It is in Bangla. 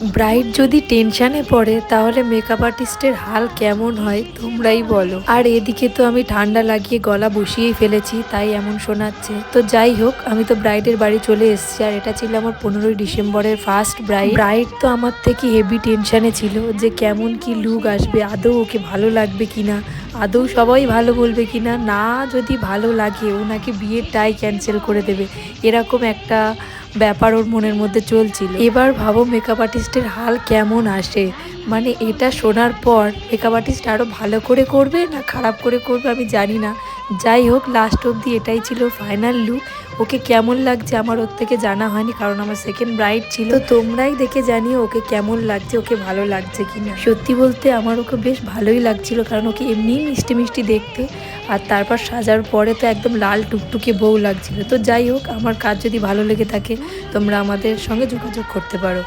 ব্রাইড যদি টেনশানে পড়ে তাহলে মেকআপ আর্টিস্টের হাল কেমন হয় তোমরাই বলো। আর এদিকে তো আমি ঠান্ডা লাগিয়ে গলা বসিয়েই ফেলেছি, তাই এমন শোনাচ্ছে। তো যাই হোক, আমি তো ব্রাইডের বাড়ি চলে এসেছি। আর এটা ছিল আমার 15ই ডিসেম্বরের ফার্স্ট ব্রাইড তো আমার থেকে হেভি টেনশানে ছিল যে কেমন কি লুক আসবে, আদৌ ওকে ভালো লাগবে কিনা, আদৌ সবাই ভালো বলবে কিনা, না যদি ভালো লাগে ও নাকি বিয়েরটাই ক্যান্সেল করে দেবে, এরকম একটা ব্যাপার ওর মনের মধ্যে চলছিল। এবার ভাবো মেকআপ আর্টিস্টের হাল কেমন আসে। মানে এটা শোনার পর মেকআপ আর্টিস্ট আরও ভালো করে করবে না খারাপ করে করবে আমি জানি না। যাই হোক, লাস্ট অবধি এটাই ছিল ফাইনাল লুক। ওকে কেমন লাগছে আমার ওর থেকে জানা হয়নি, কারণ আমার সেকেন্ড ব্রাইড ছিল। তো তোমরাই দেখে জানিও ওকে কেমন লাগছে, ওকে ভালো লাগছে কিনা। সত্যি বলতে আমার ওকে বেশ ভালোই লাগছিল, কারণ ওকে এমনিই মিষ্টি মিষ্টি দেখতে, আর তারপর সাজার পরে তো একদম লাল টুকটুকে বউ লাগছিল। তো যাই হোক, আমার কাজ যদি ভালো লেগে থাকে তোমরা আমাদের সঙ্গে যোগাযোগ করতে পারো।